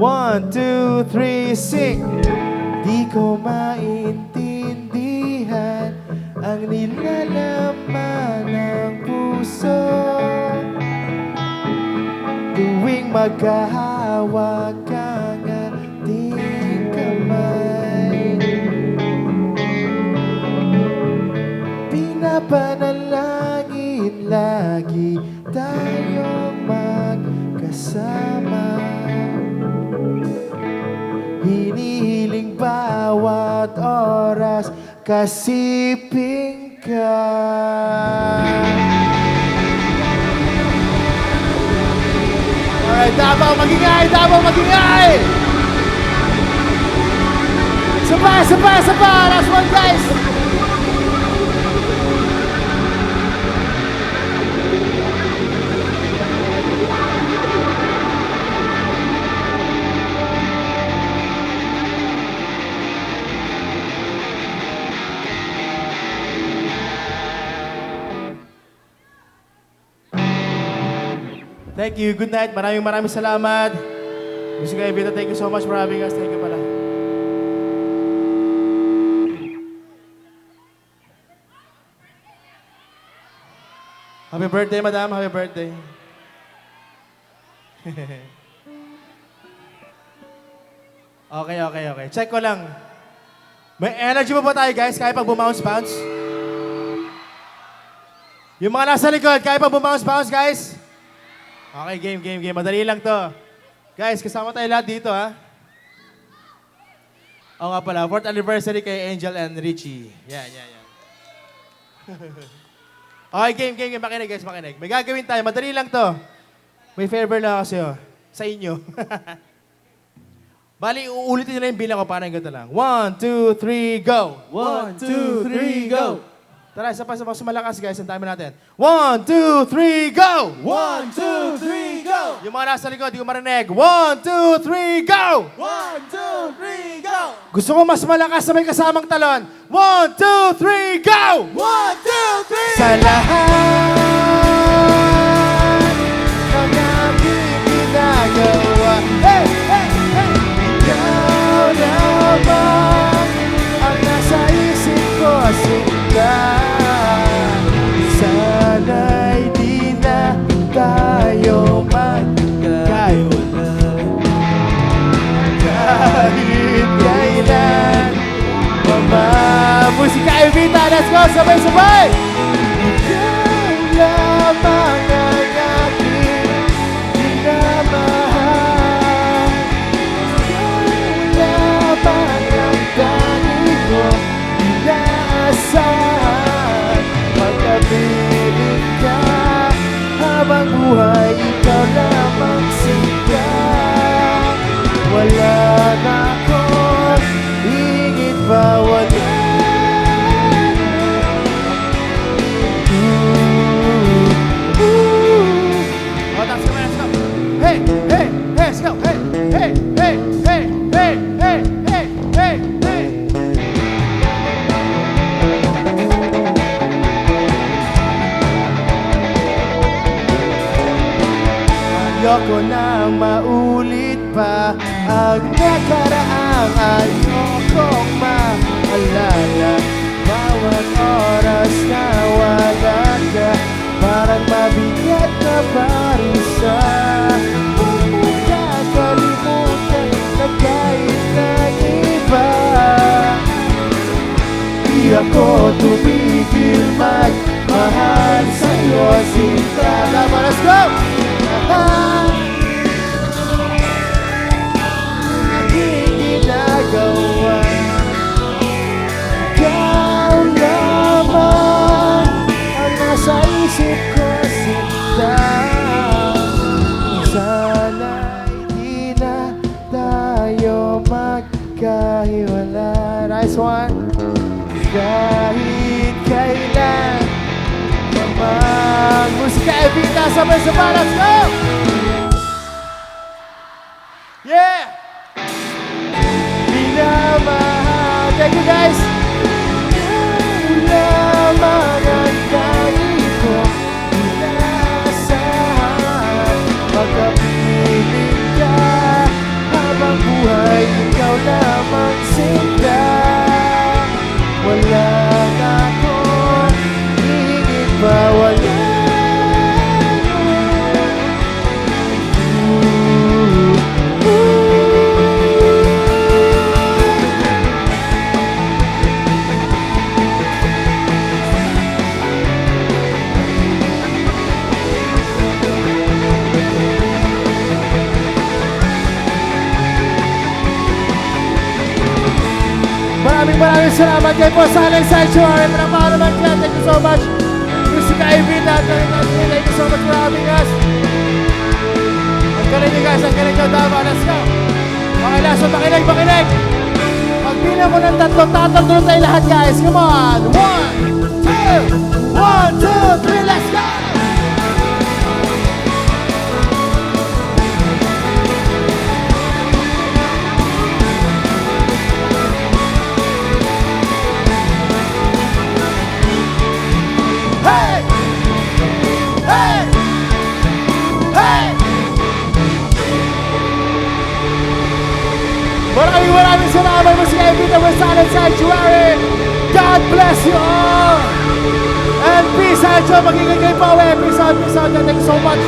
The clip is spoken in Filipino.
1, 2, 3, sing! Di ko maintindihan ang nilalaman ng puso tuwing magkahawak ang ating kamay. Pinapanalangin lagi tayong magkasama. Hinihiling bawat oras kasiping ka. Alright, Davao magingay! Davao magingay! Sapa! Last one, guys! Thank you. Good night. Maraming salamat. Gusto ko Evita, thank you so much for having us. Thank you pala. Happy birthday, madam. Happy birthday. Okay. Check ko lang. May energy pa ba tayo, guys? Kaya pag bumounce-bounce? Yung mga nasa likod, kaya pag bumounce-bounce, guys? Okay, game. Madali lang to. Guys, kasama tayo lahat dito, ha? Oo nga pala, 4th anniversary kay Angel and Richie. Yan. Okay, game. Makinig, guys, makinig. May gagawin tayo. Madali lang to. May favor lang ako sa'yo. Sa inyo. Bali, uulitin nyo na yung bilang ko. Parang ganito lang. 1, 2, 3, go! 1, 2, 3, go! Tara, isa pa malakas, guys. Ang time natin. 1, 2, 3, go! 1, 2, 3, go! Yung mga nasa likod, di ko marinig. 1, 2, 3, go! 1, 2, 3, go! Gusto ko mas malakas na may kasamang talon. 1, 2, 3, go! 1, 2, 3! Sa lahat ng aking ginagawa, hey! Ikaw naman ang nasa isip ko, sinta. Sana'y di na tayo magkaiwalay. Kahit kailan musika Evita, let's go! Sabay! Ikaw lamang ang aking minamahal. Ikaw lamang ang tangi ko inaasahan. Pagkapiling ka habang buhay, ikaw lamang sinta. Wala na akong higit pa, wala. Oh, that's the let's go. Hey, let's go. Hey. Ayoko nang maulit pa ang nakaraang ayokong maalala. Bawat oras na wala ka, parang mabigat na parisa. Huwag mo kakalimutan na kahit na iba, di ako tumigil magmahal sa'yo, sinta. Tama, let's go! Aking ginagawa, ikaw lamang ang nasa isip ko, sinta. Sana'y di na tayo magkahiwalay. Nice one. Kahit kailan musika Evita, sabay, let's go! Yeah! Minamahal. Thank you, guys! Lamang ang tangi ko inaasahan. Pagkapiling ka Maraming salamat kay po Silent Sanctuary. Maraming naman dyan. Thank you so much. Musica Evita. Thank you so much for having us. Ang galing nyo guys. Ang galing nyo. Dama. Let's go. Okay lang. So makinig. Pagbilang ko ng tatlo, tatatlo tayo lahat guys. Come on. 1, 2, 3, let's go! Hey! Hey! Hey! Maraming salamat mo si Evita with Silent Sanctuary. God bless you all. And peace out. Magiging kayo pa. Peace out. Thank you so much.